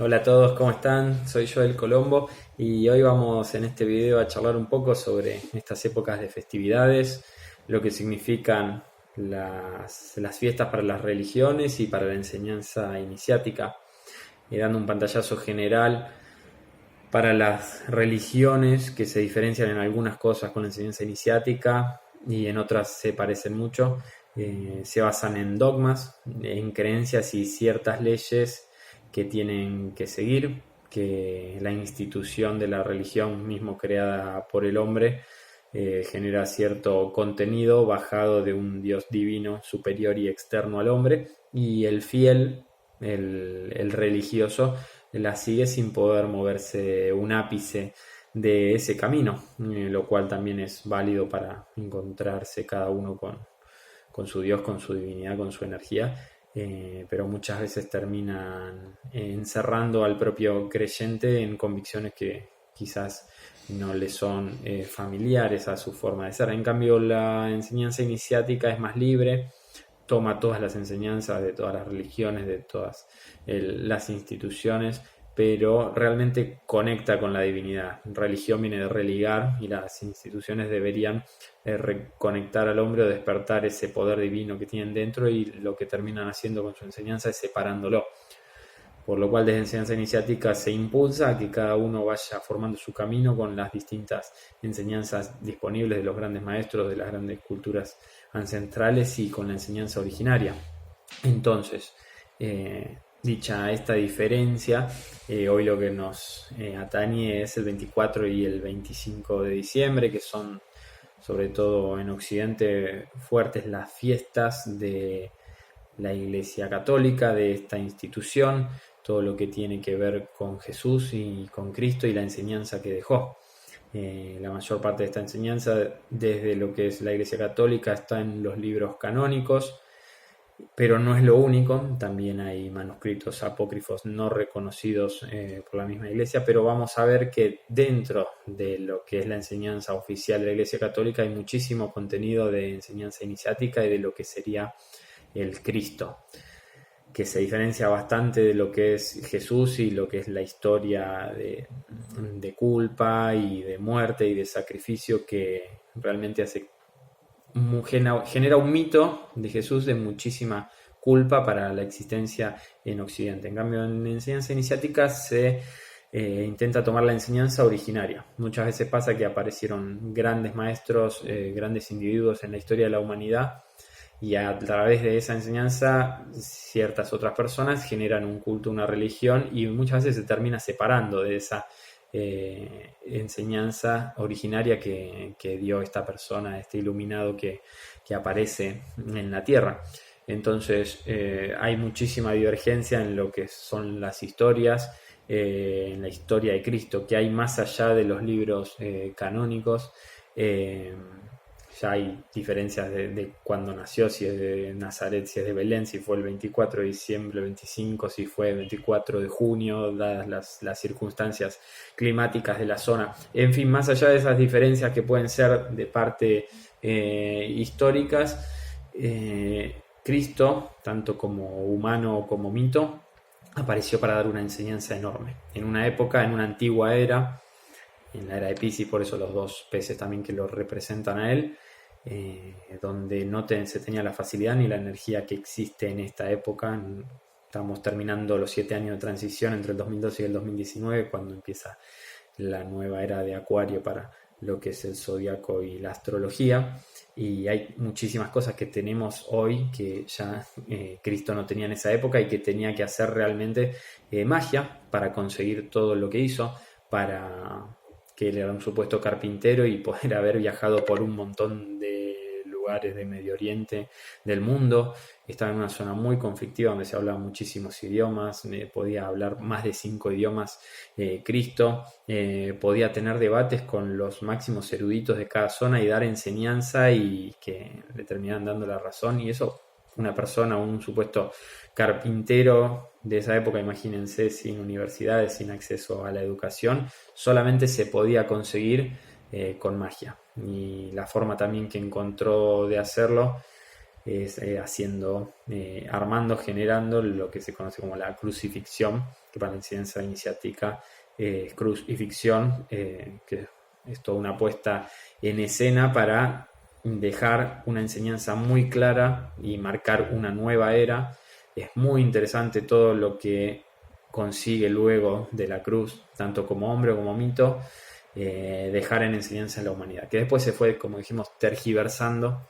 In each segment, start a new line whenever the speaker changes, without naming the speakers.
Hola a todos, ¿cómo están? Soy Joel Colombo y hoy vamos en este video a charlar un poco sobre estas épocas de festividades, lo que significan las fiestas para las religiones y para la enseñanza iniciática, dando un pantallazo general para las religiones que se diferencian en algunas cosas con la enseñanza iniciática y en otras se parecen mucho. Se basan en dogmas, en creencias y ciertas leyes que tienen que seguir, que la institución de la religión mismo creada por el hombre genera cierto contenido bajado de un Dios divino superior y externo al hombre, y el fiel, el religioso, la sigue sin poder moverse un ápice de ese camino, lo cual también es válido para encontrarse cada uno con su Dios, con su divinidad, con su energía, pero muchas veces terminan encerrando al propio creyente en convicciones que quizás no le son familiares a su forma de ser. En cambio, la enseñanza iniciática es más libre, toma todas las enseñanzas de todas las religiones, de todas las instituciones, pero realmente conecta con la divinidad. Religión viene de religar y las instituciones deberían reconectar al hombre o despertar ese poder divino que tienen dentro, y lo que terminan haciendo con su enseñanza es separándolo. Por lo cual desde enseñanza iniciática se impulsa a que cada uno vaya formando su camino con las distintas enseñanzas disponibles de los grandes maestros, de las grandes culturas ancestrales y con la enseñanza originaria. Entonces, dicha esta diferencia, hoy lo que nos atañe es el 24 y el 25 de diciembre, que son sobre todo en Occidente fuertes las fiestas de la Iglesia Católica, de esta institución, todo lo que tiene que ver con Jesús y con Cristo y la enseñanza que dejó. La mayor parte de esta enseñanza, desde lo que es la Iglesia Católica, está en los libros canónicos, pero no es lo único. También hay manuscritos apócrifos no reconocidos por la misma Iglesia, pero vamos a ver que dentro de lo que es la enseñanza oficial de la Iglesia Católica hay muchísimo contenido de enseñanza iniciática y de lo que sería el Cristo, que se diferencia bastante de lo que es Jesús y lo que es la historia de culpa y de muerte y de sacrificio que realmente genera un mito de Jesús de muchísima culpa para la existencia en Occidente. En cambio, en enseñanza iniciática se intenta tomar la enseñanza originaria. Muchas veces pasa que aparecieron grandes maestros, grandes individuos en la historia de la humanidad, y a través de esa enseñanza ciertas otras personas generan un culto, una religión, y muchas veces se termina separando de esa enseñanza originaria que dio esta persona, este iluminado que aparece en la tierra. Entonces hay muchísima divergencia en lo que son las historias, en la historia de Cristo, que hay más allá de los libros canónicos. Ya hay diferencias de cuándo nació, si es de Nazaret, si es de Belén, si fue el 24 de diciembre, el 25, si fue el 24 de junio, dadas las circunstancias climáticas de la zona. En fin, más allá de esas diferencias que pueden ser de parte históricas, Cristo, tanto como humano como mito, apareció para dar una enseñanza enorme. En una época, en una antigua era, en la era de Piscis, por eso los dos peces también que lo representan a él, donde no se tenía la facilidad ni la energía que existe en esta época. Estamos terminando los 7 años de transición entre el 2012 y el 2019, cuando empieza la nueva era de Acuario para lo que es el zodiaco y la astrología, y hay muchísimas cosas que tenemos hoy que ya Cristo no tenía en esa época, y que tenía que hacer realmente magia para conseguir todo lo que hizo, para que él era un supuesto carpintero y poder haber viajado por un montón de lugares de Medio Oriente, del mundo. Estaba en una zona muy conflictiva donde se hablaban muchísimos idiomas, podía hablar más de 5 idiomas Cristo, podía tener debates con los máximos eruditos de cada zona y dar enseñanza y que le terminaran dando la razón. Y eso, una persona, un supuesto carpintero de esa época, imagínense, sin universidades, sin acceso a la educación, solamente se podía conseguir con magia. Y la forma también que encontró de hacerlo es armando, generando lo que se conoce como la crucifixión, que para la enseñanza iniciática es cruz y ficción, que es toda una puesta en escena para dejar una enseñanza muy clara y marcar una nueva era. Es muy interesante todo lo que consigue luego de la cruz, tanto como hombre como mito, dejar en enseñanza a la humanidad, que después se fue, como dijimos, tergiversando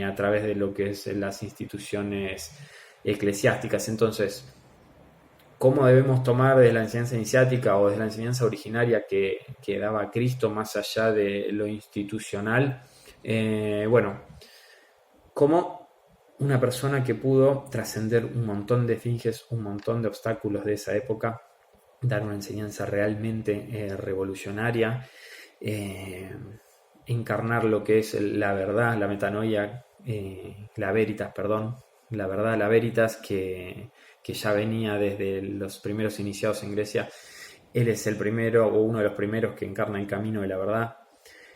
a través de lo que es las instituciones eclesiásticas. Entonces, ¿cómo debemos tomar de la enseñanza iniciática o de la enseñanza originaria que daba Cristo más allá de lo institucional? Bueno, como una persona que pudo trascender un montón de esfinges, un montón de obstáculos de esa época, dar una enseñanza realmente revolucionaria, encarnar lo que es la verdad, la metanoia, la veritas, perdón, la verdad, la veritas, que ya venía desde los primeros iniciados en Grecia. Él es el primero o uno de los primeros que encarna el camino de la verdad.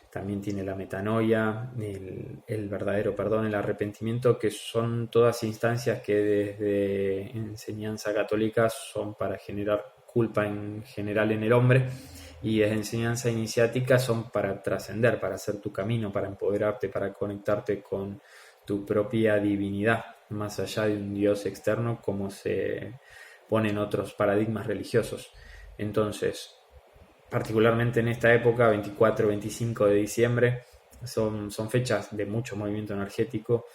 También tiene la metanoia, el verdadero perdón, el arrepentimiento, que son todas instancias que desde enseñanza católica son para generar culpa en general en el hombre, y desde enseñanza iniciática son para trascender, para hacer tu camino, para empoderarte, para conectarte con tu propia divinidad, más allá de un Dios externo como se pone en otros paradigmas religiosos. Entonces, particularmente en esta época, 24-25 de diciembre, son fechas de mucho movimiento energético.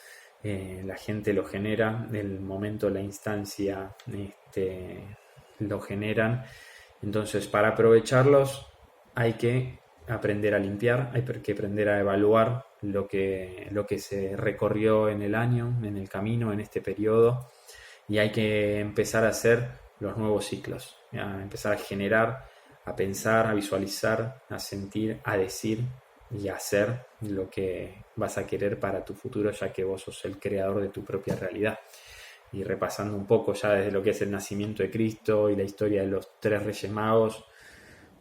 La gente lo genera, el momento, la instancia lo generan. Entonces, para aprovecharlos hay que aprender a limpiar, hay que aprender a evaluar lo que se recorrió en el año, en el camino, en este periodo, y hay que empezar a hacer los nuevos ciclos, a empezar a generar, a pensar, a visualizar, a sentir, a decir y a hacer lo que vas a querer para tu futuro, ya que vos sos el creador de tu propia realidad. Y repasando un poco ya desde lo que es el nacimiento de Cristo y la historia de los 3 Reyes Magos,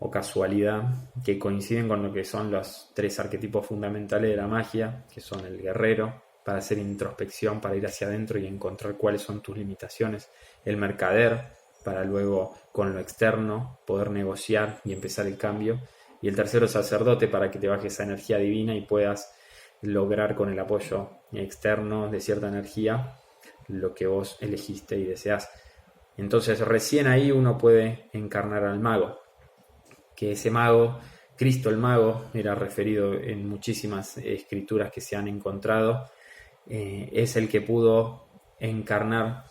o casualidad, que coinciden con lo que son los 3 arquetipos fundamentales de la magia, que son el guerrero, para hacer introspección, para ir hacia adentro y encontrar cuáles son tus limitaciones, el mercader, para luego con lo externo poder negociar y empezar el cambio, y el tercero sacerdote, para que te baje esa energía divina y puedas lograr con el apoyo externo de cierta energía lo que vos elegiste y deseás. Entonces recién ahí uno puede encarnar al mago, que ese mago, Cristo el mago, era referido en muchísimas escrituras que se han encontrado, es el que pudo encarnar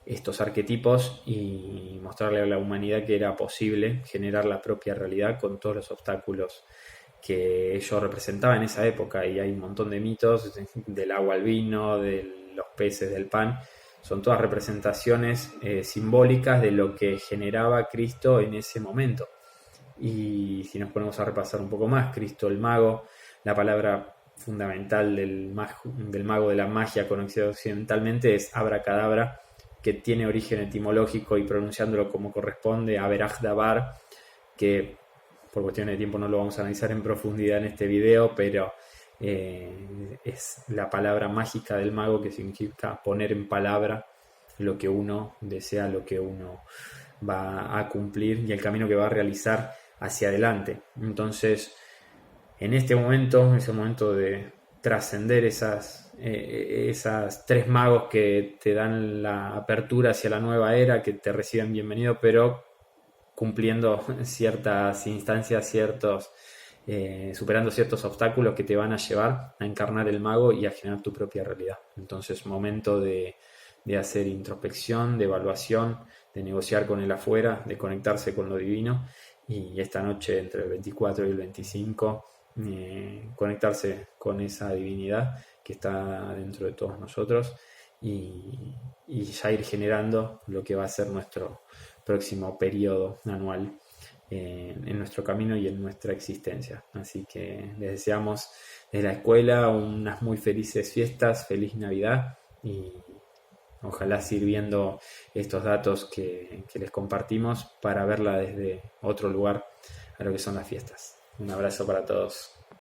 estos arquetipos y mostrarle a la humanidad que era posible generar la propia realidad con todos los obstáculos que ellos representaban en esa época. Y hay un montón de mitos, del agua al vino, de los peces, del pan. Son todas representaciones simbólicas de lo que generaba Cristo en ese momento. Y si nos ponemos a repasar un poco más, Cristo el mago, la palabra fundamental del mago de la magia conocido occidentalmente es abracadabra, que tiene origen etimológico y pronunciándolo como corresponde, Aberaj Dabar, que por cuestiones de tiempo no lo vamos a analizar en profundidad en este video, pero es la palabra mágica del mago, que significa poner en palabra lo que uno desea, lo que uno va a cumplir y el camino que va a realizar hacia adelante. Entonces, en ese momento de trascender esas 3 magos que te dan la apertura hacia la nueva era, que te reciben bienvenido, pero cumpliendo ciertas instancias, superando ciertos obstáculos que te van a llevar a encarnar el mago y a generar tu propia realidad. Entonces, momento de hacer introspección, de evaluación, de negociar con el afuera, de conectarse con lo divino, y esta noche entre el 24 y el 25 conectarse con esa divinidad que está dentro de todos nosotros y ya ir generando lo que va a ser nuestro próximo periodo anual en nuestro camino y en nuestra existencia. Así que les deseamos desde la escuela unas muy felices fiestas, feliz Navidad, y ojalá sirviendo estos datos que les compartimos para verla desde otro lugar a lo que son las fiestas. Un abrazo para todos.